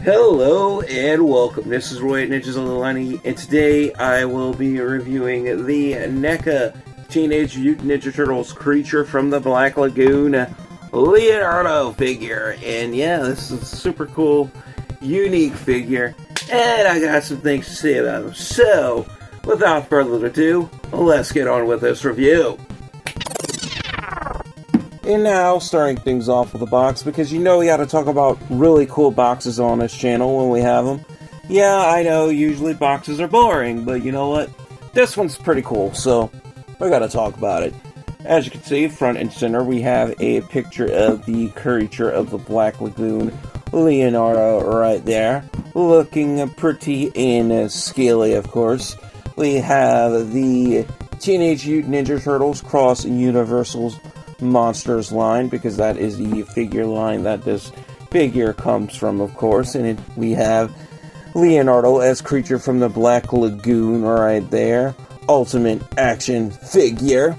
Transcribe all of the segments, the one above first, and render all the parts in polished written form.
Hello and welcome. This is Roy at Ninjas on the Line, and today I will be reviewing the NECA Teenage Mutant Ninja Turtles Creature from the Black Lagoon Leonardo figure. And yeah, this is a super cool, unique figure, and I got some things to say about him. So, without further ado, let's get on with this review. And now, starting things off with a box, because you know we gotta talk about really cool boxes on this channel when we have them. Yeah, I know, usually boxes are boring, but you know what? This one's pretty cool, so we gotta talk about it. As you can see, front and center, we have a picture of the creature of the Black Lagoon Leonardo right there, looking pretty and scaly, of course. We have the Teenage Mutant Ninja Turtles Cross Universal's Monsters line, because that is the figure line that this figure comes from, of course. And we have Leonardo as creature from the Black Lagoon right there. Ultimate action figure,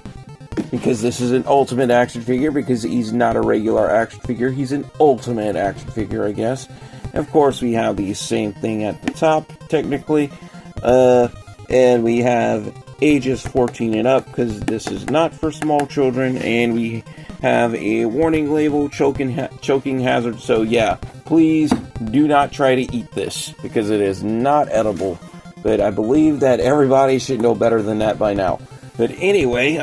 because this is an ultimate action figure, because he's not a regular action figure, he's an ultimate action figure, I guess. And of course, we have the same thing at the top, technically, and we have ages 14 and up, because this is not for small children, and we have a warning label, choking hazard. So yeah, please do not try to eat this, because it is not edible. But I believe that everybody should know better than that by now. But anyway,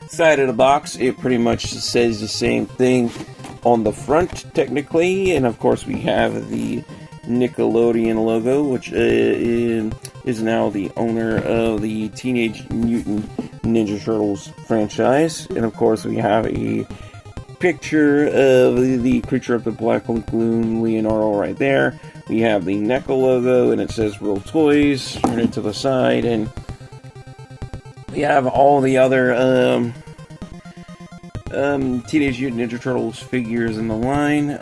side of the box, it pretty much says the same thing on the front, technically. And of course, we have the Nickelodeon logo, which is now the owner of the Teenage Mutant Ninja Turtles franchise. And of course, we have a picture of the creature of the Black Lagoon Leonardo right there. We have the NECA logo, and it says Real Toys. Turn it to the side, and we have all the other Teenage Mutant Ninja Turtles figures in the line.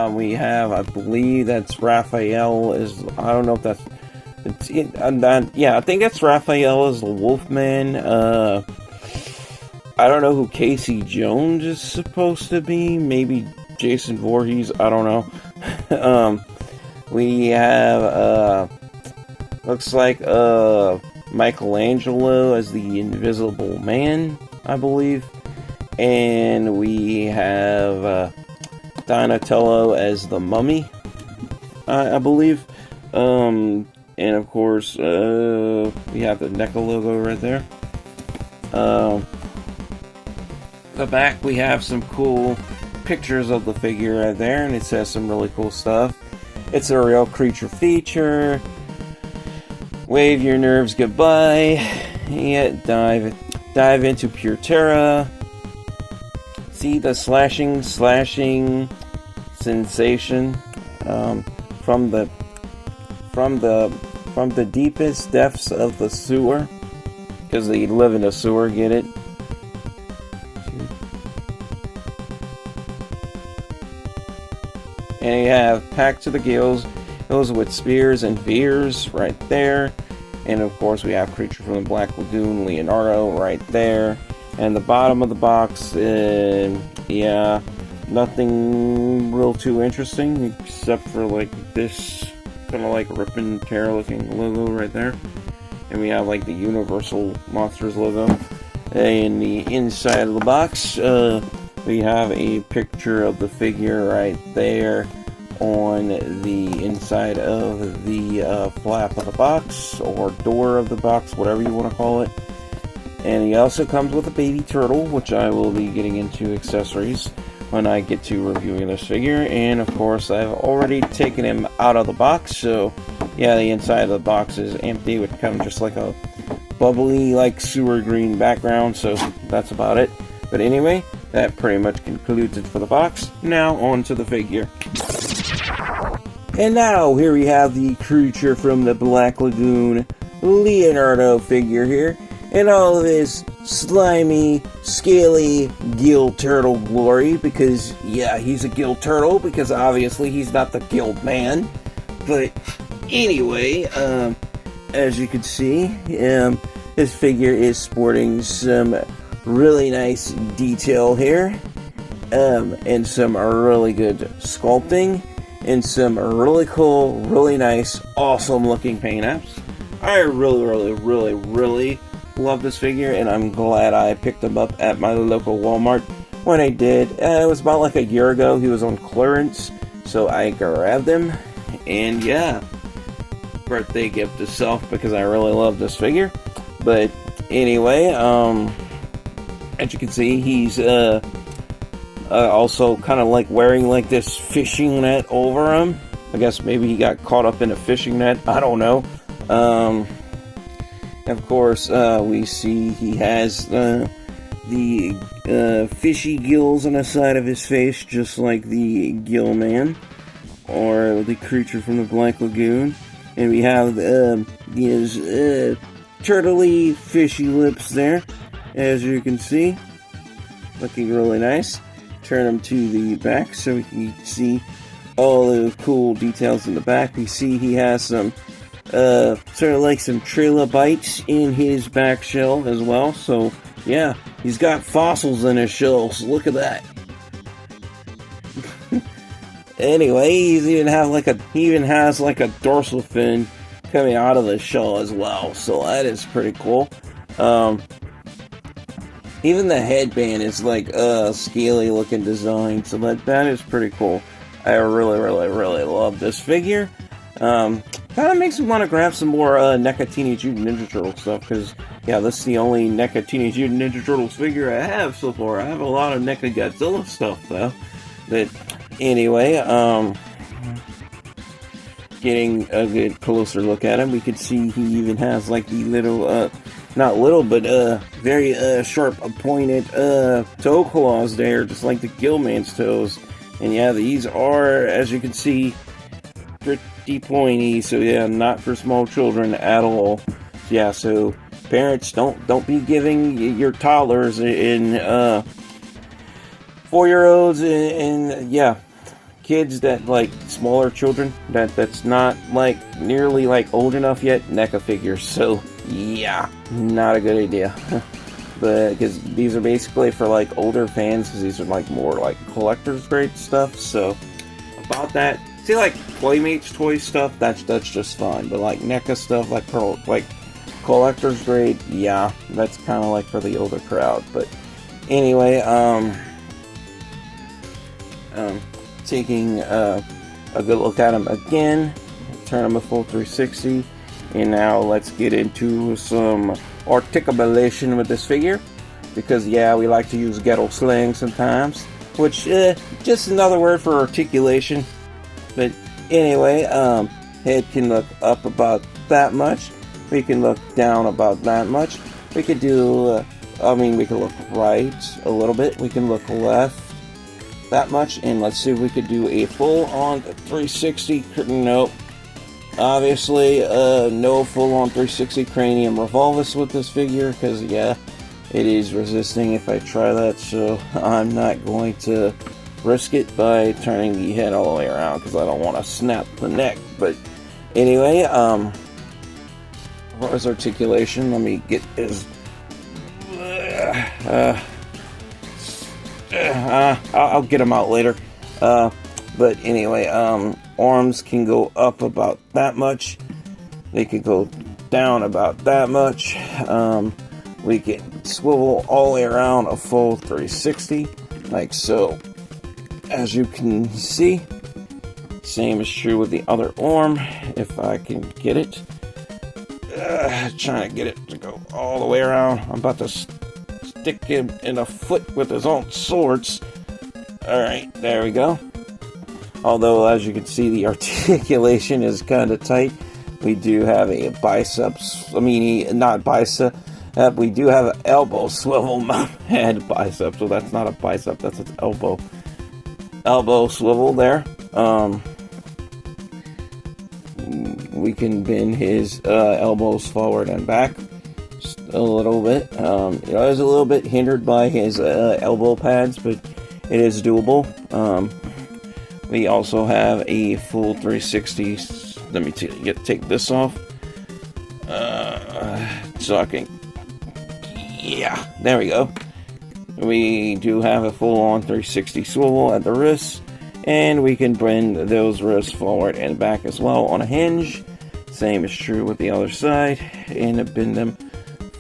We have, I believe that's Raphael, I don't know if that's, yeah, I think that's Raphael as the Wolfman. I don't know who Casey Jones is supposed to be, maybe Jason Voorhees, I don't know. We have, looks like, Michelangelo as the Invisible Man, I believe. And we have, Donatello as the Mummy, I believe. And of course, we have the NECA logo right there. The back, we have some cool pictures of the figure right there, and it says some really cool stuff. It's a real creature feature. Wave your nerves goodbye. Yeah, dive into pure terror. See the slashing sensation from the deepest depths of the sewer, because they live in a sewer. Get it? And you have packed to the gills, those with spears and fears right there. And of course, we have creature from the Black Lagoon Leonardo right there. And the bottom of the box, yeah, nothing real too interesting, except for like this kind of like rip and tear looking logo right there. And we have like the Universal Monsters logo. In the inside of the box, we have a picture of the figure right there on the inside of the flap of the box, or door of the box, whatever you want to call it. And he also comes with a baby turtle, which I will be getting into accessories when I get to reviewing this figure. And of course, I've already taken him out of the box, so yeah, the inside of the box is empty with kind of just like a bubbly, like sewer green background, so that's about it. But anyway, that pretty much concludes it for the box. Now, on to the figure. And now, here we have the creature from the Black Lagoon Leonardo figure here, and all of his slimy, scaly gill turtle glory, because, yeah, he's a gill turtle, because obviously he's not the guild man. But anyway, as you can see, This figure is sporting some really nice detail here, and some really good sculpting, and some really cool, really nice, awesome looking paint apps. I really love this figure, and I'm glad I picked him up at my local Walmart when I did. It was about like a year ago. He was on clearance, so I grabbed him, and yeah, birthday gift to self because I really love this figure. But anyway, as you can see, he's also kind of like wearing like this fishing net over him. I guess maybe he got caught up in a fishing net. I don't know. Of course, we see he has the fishy gills on the side of his face, just like the gill man, or the creature from the Black Lagoon. And we have his turtley, fishy lips there, as you can see. Looking really nice. Turn him to the back so we can see all the cool details in the back. We see he has some sort of like some trilobites in his back shell as well. So yeah, he's got fossils in his shells. Look at that. Anyway, he even has like a dorsal fin coming out of the shell as well. So that is pretty cool. Even the headband is like a scaly looking design, so that is pretty cool. I really love this figure. Kind of makes me want to grab some more NECA Teenage Mutant Ninja Turtles stuff, because yeah, this is the only NECA Teenage Mutant Ninja Turtles figure I have so far. I have a lot of NECA Godzilla stuff though. But anyway, getting a good closer look at him, we could see he even has like the little not little, but very sharp pointed toe claws there, just like the Gillman's toes. And yeah, these are, as you can see, pretty pointy. So yeah, not for small children at all. Yeah, so parents, don't be giving your toddlers and 4-year-olds and yeah, kids that like smaller children that's not like nearly like old enough yet NECA figures. So yeah, not a good idea. But because these are basically for like older fans, because these are like more like collector's grade stuff. So about that, see, like Playmates toy stuff, that's just fine. But like NECA stuff, like collector's grade, yeah, that's kind of like for the older crowd. But anyway, taking a good look at him again, turn him a full 360, and now let's get into some articulation with this figure, because yeah, we like to use ghetto slang sometimes, which just another word for articulation. But anyway, head can look up about that much, we can look down about that much, we could do we can look right a little bit, we can look left that much, and let's see if we could do a full on 360. Nope, obviously no full on 360 cranium revolvus with this figure, because yeah, it is resisting if I try that, so I'm not going to risk it by turning the head all the way around, because I don't want to snap the neck. But anyway, what was articulation? Let me get his I'll get them out later. But anyway, arms can go up about that much. They can go down about that much. We can swivel all the way around a full 360, like so. As you can see, same is true with the other arm. If I can get it, trying to get it to go all the way around. I'm about to stick him in a foot with his own swords. Alright, there we go. Although, as you can see, the articulation is kind of tight. We do have a biceps, not bicep, we do have an elbow swivel, not head bicep, so that's not a bicep, that's its elbow. Elbow swivel there. We can bend his elbows forward and back just a little bit. It is a little bit hindered by his elbow pads, but it is doable. We also have a full 360. Let me take this off so I can Yeah, there we go. We do have a full-on 360 swivel at the wrists, and we can bend those wrists forward and back as well on a hinge. Same is true with the other side, and bend them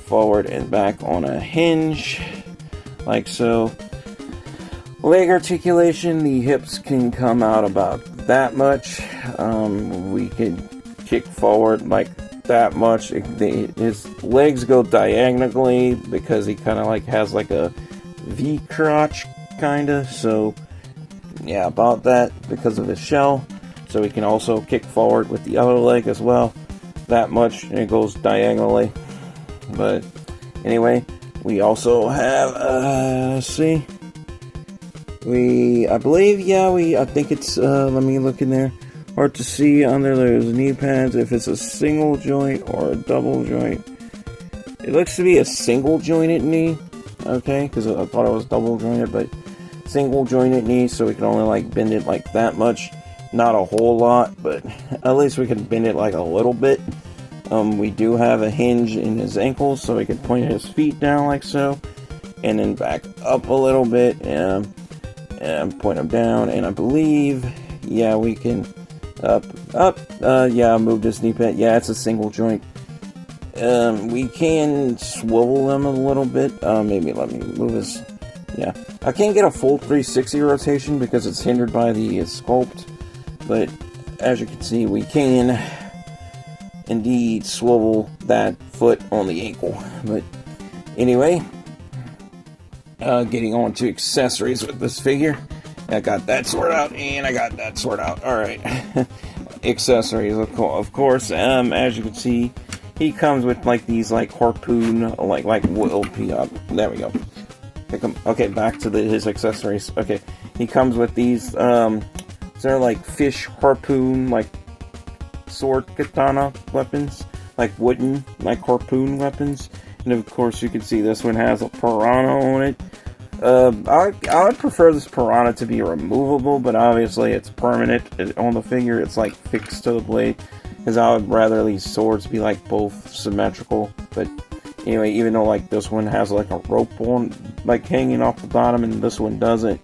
forward and back on a hinge, like so. Leg articulation, the hips can come out about that much. We can kick forward like that much. His legs go diagonally because he kind of like has like a V crotch, kinda. So yeah, about that because of his shell. So we can also kick forward with the other leg as well, that much, and it goes diagonally. But anyway, we also have let's see. I think it's, let me look in there. Hard to see under those knee pads if it's a single joint or a double joint. It looks to be a single jointed knee, okay, because I thought it was double jointed, but single jointed knee, so we can only like bend it like that much. Not a whole lot, but at least we can bend it like a little bit. We do have a hinge in his ankles, so we can point his feet down like so, and then back up a little bit, and point them down, and I believe, yeah, we can move this knee pad. Yeah, it's a single joint. We can swivel them a little bit. Maybe let me move this. Yeah, I can't get a full 360 rotation because it's hindered by the sculpt, but as you can see, we can indeed swivel that foot on the ankle. But anyway, getting on to accessories with this figure. I got that sorted out, and I got that sorted out. Alright. Accessories, of course. As you can see, he comes with like these like harpoon, there we go. Okay, back to his accessories. Okay, he comes with these, they're like fish harpoon, like sword katana weapons, like wooden, like harpoon weapons. And of course, you can see this one has a piranha on it. I would prefer this piranha to be removable, but obviously it's permanent on the figure. It's like fixed to the blade, because I would rather these swords be like both symmetrical. But anyway, even though like this one has like a rope on, like hanging off the bottom, and this one doesn't,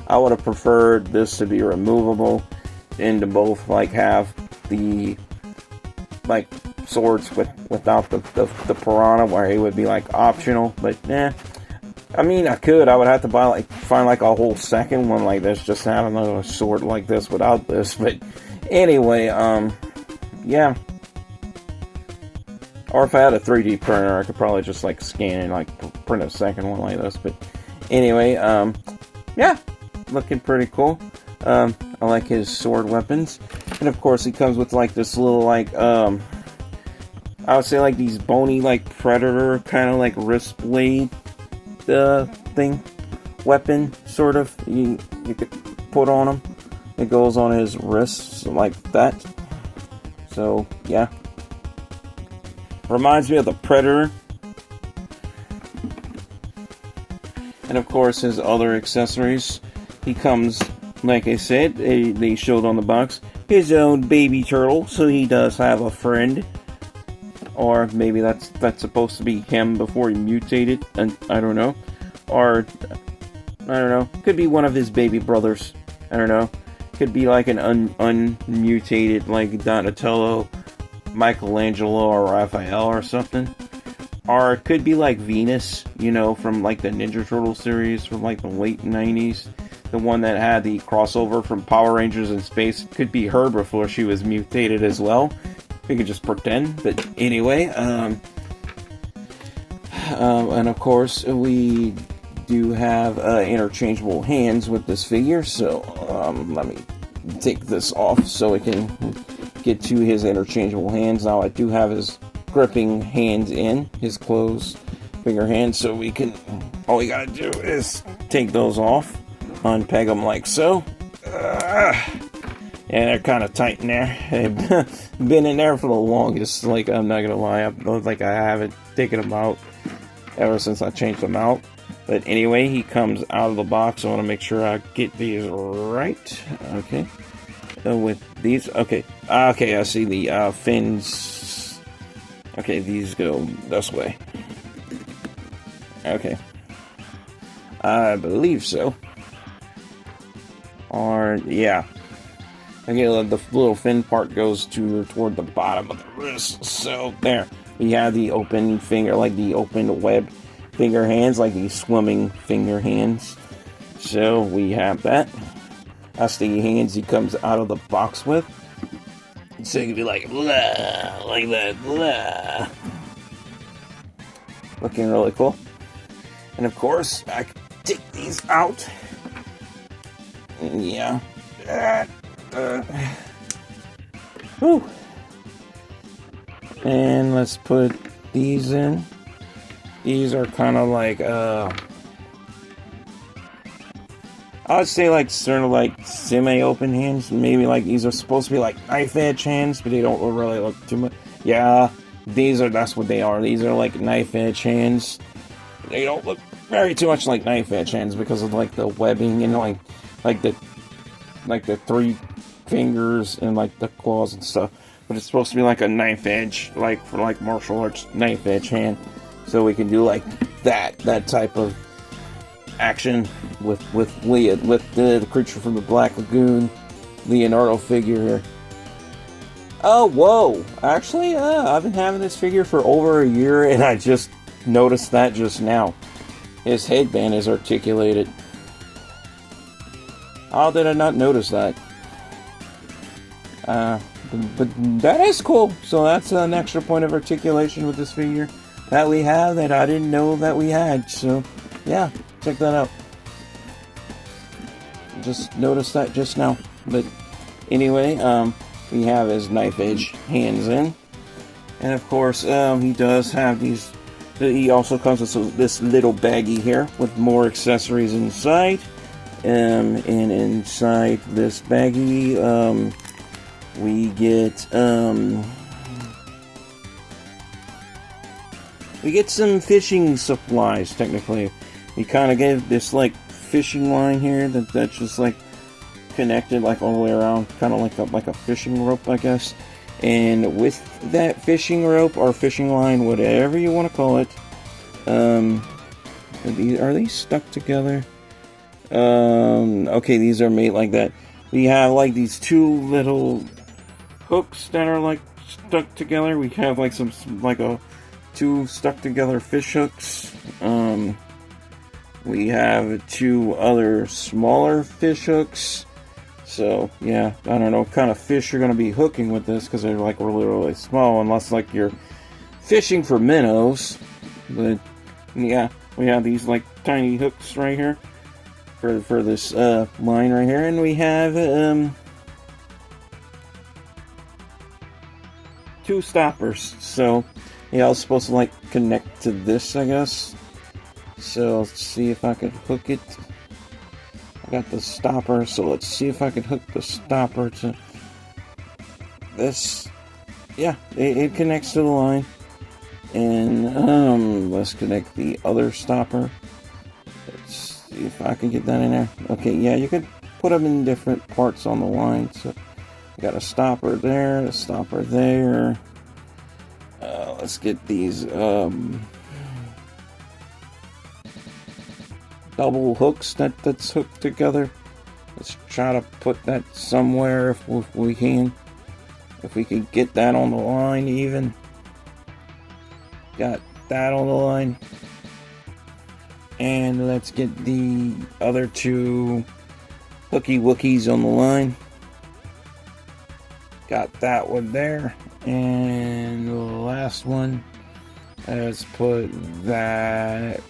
I would have preferred this to be removable and to both like have the like swords without the piranha, where it would be like optional. But I mean, I would have to find like a whole second one like this, just to have another sword like this without this. But anyway, yeah. Or if I had a 3D printer, I could probably just like scan and like print a second one like this. But anyway, yeah, looking pretty cool. I like his sword weapons, and of course he comes with like this little like I would say like these bony like predator kind of like wrist blade weapon sort of you could put on him. It goes on his wrists like that. So yeah, reminds me of the Predator. And of course his other accessories. He comes, like I said, they showed on the box, his own baby turtle, so he does have a friend. Or maybe that's supposed to be him before he mutated, and I don't know. Or, I don't know, could be one of his baby brothers, I don't know. Could be like an unmutated, like Donatello, Michelangelo, or Raphael or something. Or it could be like Venus, you know, from like the Ninja Turtle series from like the late 90s. The one that had the crossover from Power Rangers in space. Could be her before she was mutated as well. We could just pretend, but anyway, and of course, we do have interchangeable hands with this figure, so let me take this off so we can get to his interchangeable hands. Now, I do have his gripping hands in, his closed finger hands, so we can, all we gotta do is take those off, unpeg them like so. And they're kind of tight in there. They've been in there for the longest. Like, I'm not gonna lie, I haven't taken them out ever since I changed them out. But anyway, he comes out of the box. I want to make sure I get these right. Okay, with these. Okay, I see the fins. Okay, these go this way. Okay. I believe so. Or, yeah. Okay, the little fin part goes toward the bottom of the wrist. So, there. We have the open finger, like the open web finger hands, like the swimming finger hands. So, we have that. That's the hands he comes out of the box with. So, you can be like, blah, like that, blah. Looking really cool. And, of course, I can take these out. Yeah. Whew. And let's put these in. These are kind of like, I would say like sort of like semi-open hands. Maybe like these are supposed to be like knife edge hands, but they don't really look too much. Yeah, that's what they are. These are like knife edge hands. They don't look very too much like knife edge hands because of like the webbing and like the three fingers and like the claws and stuff. But it's supposed to be like a knife edge, like for like martial arts knife edge hand. So we can do like that type of action with the creature from the Black Lagoon Leonardo figure here. Oh, whoa! Actually, I've been having this figure for over a year, and I just noticed that just now. His headband is articulated. How did I not notice that? But that is cool. So that's an extra point of articulation with this figure that we have that I didn't know that we had. So, yeah, check that out. Just noticed that just now. But anyway, we have his knife edge hands in. And of course, he does have these. He also comes with this little baggie here with more accessories inside. And inside this baggie, we get some fishing supplies. Technically, we kind of get this like fishing line here that's just like connected like all the way around, kind of like a fishing rope, I guess. And with that fishing rope or fishing line, whatever you want to call it, are these stuck together? Okay, these are made like that. We have like these two little hooks that are like stuck together. We have like two stuck together fish hooks. We have two other smaller fish hooks. So yeah, I don't know what kind of fish you're gonna be hooking with this because they're like really small, unless like you're fishing for minnows. But yeah, we have these like tiny hooks right here for this line right here, and we have two stoppers. So yeah, I was supposed to like connect to this, I guess. So let's see if I could hook it. I got the stopper, so let's see if I can hook the stopper to this. Yeah, it connects to the line. And let's connect the other stopper. Let's see if I can get that in there. Okay, yeah, you could put them in different parts on the line. So I got a stopper there, a stopper there. Let's get these double hooks that's hooked together. Let's try to put that somewhere if we can. If we can get that on the line even. Got that on the line. And let's get the other two hooky wookies on the line. Got that one there. And the last one. Let's put that.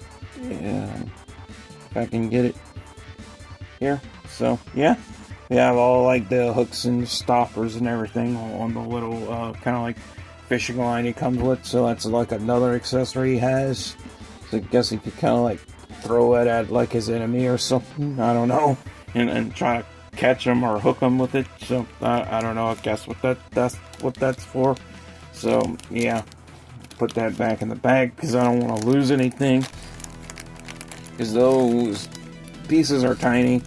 Yeah. If I can get it here. So yeah, we have all like the hooks and stoppers and everything on the little kind of like fishing line he comes with. So that's like another accessory he has. So I guess he could kind of like throw it at like his enemy or something. I don't know, and try to catch him or hook him with it. So I don't know. I guess that's what that's for. So yeah, put that back in the bag because I don't want to lose anything. Because those pieces are tiny.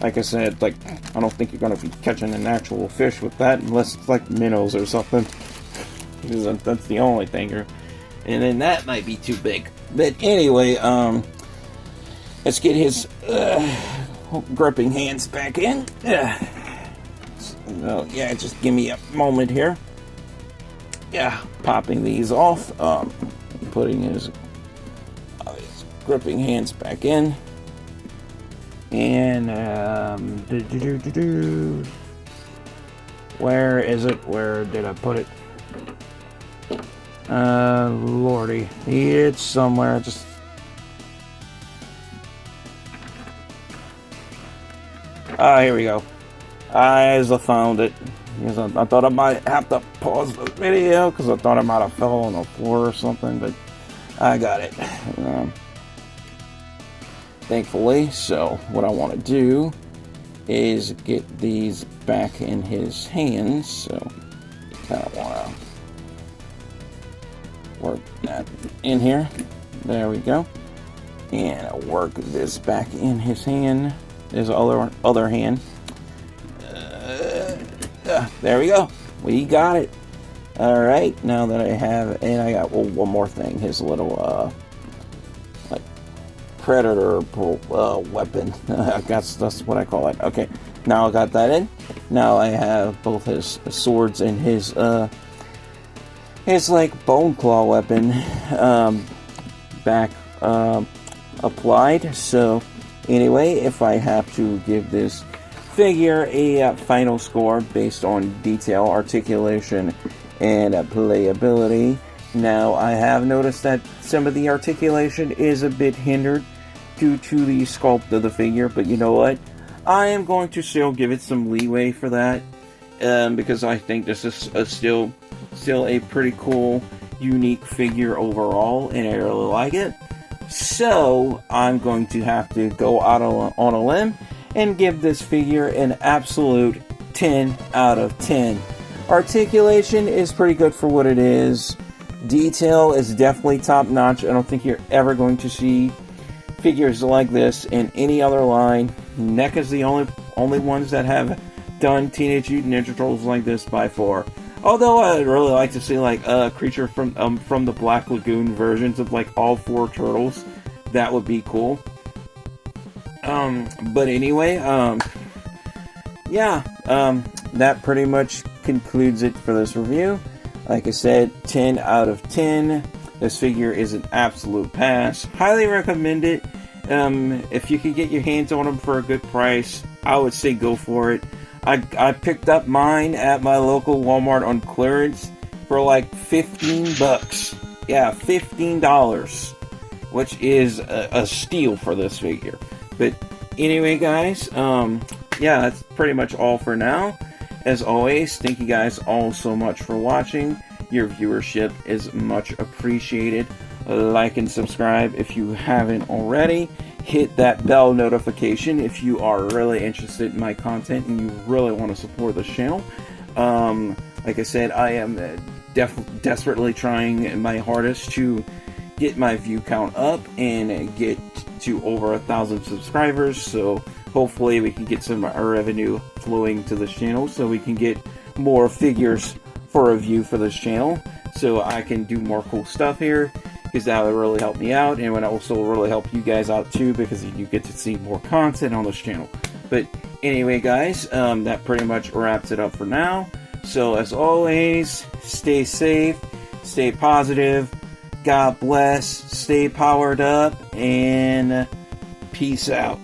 Like I said, like I don't think you're going to be catching an actual fish with that unless it's like minnows or something. Because that's the only thing. And then that might be too big. But anyway, let's get his gripping hands back in. So, yeah, just give me a moment here. Yeah, popping these off, putting his gripping hands back in. And, where is it? Where did I put it? Lordy. It's somewhere. Just. Here we go. I found it. I thought I might have to pause the video because I thought I might have fell on the floor or something, but I got it. Thankfully. So what I want to do is get these back in his hands. So kind of want to work that in here. There we go. And I'll work this back in his hand. His other hand. There we go. We got it. Alright, now that I have, and I got one more thing. His little, like, predator weapon. I guess that's what I call it. Okay, now I got that in. Now I have both his swords and his like, bone claw weapon, back, applied. So, anyway, if I have to give this figure a final score based on detail, articulation, and playability. Now, I have noticed that some of the articulation is a bit hindered due to the sculpt of the figure, but you know what? I am going to still give it some leeway for that, because I think this is still a pretty cool, unique figure overall, and I really like it. So, I'm going to have to go out on a limb and give this figure an absolute 10 out of 10. Articulation is pretty good for what it is. Detail is definitely top notch. I don't think you're ever going to see figures like this in any other line. NECA's the only ones that have done Teenage Mutant Ninja Turtles like this by far. Although I'd really like to see like a creature from the Black Lagoon versions of like all 4 turtles. That would be cool. But anyway, yeah, that pretty much concludes it for this review. Like I said, 10 out of 10. This figure is an absolute pass. Highly recommend it. If you could get your hands on them for a good price, I would say go for it. I picked up mine at my local Walmart on clearance for like 15 bucks. Yeah, $15, which is a steal for this figure. But anyway, guys, yeah, that's pretty much all for now. As always, thank you guys all so much for watching. Your viewership is much appreciated. Like and subscribe if you haven't already. Hit that bell notification if you are really interested in my content and you really want to support the channel. Like I said, I am desperately trying my hardest to get my view count up and get to over 1,000 subscribers, so hopefully we can get some revenue flowing to this channel so we can get more figures for review for this channel so I can do more cool stuff here, because that would really help me out and would also really help you guys out too, because you get to see more content on this channel. But anyway, guys, that pretty much wraps it up for now. So as always, stay safe, stay positive, God bless, stay powered up, and peace out.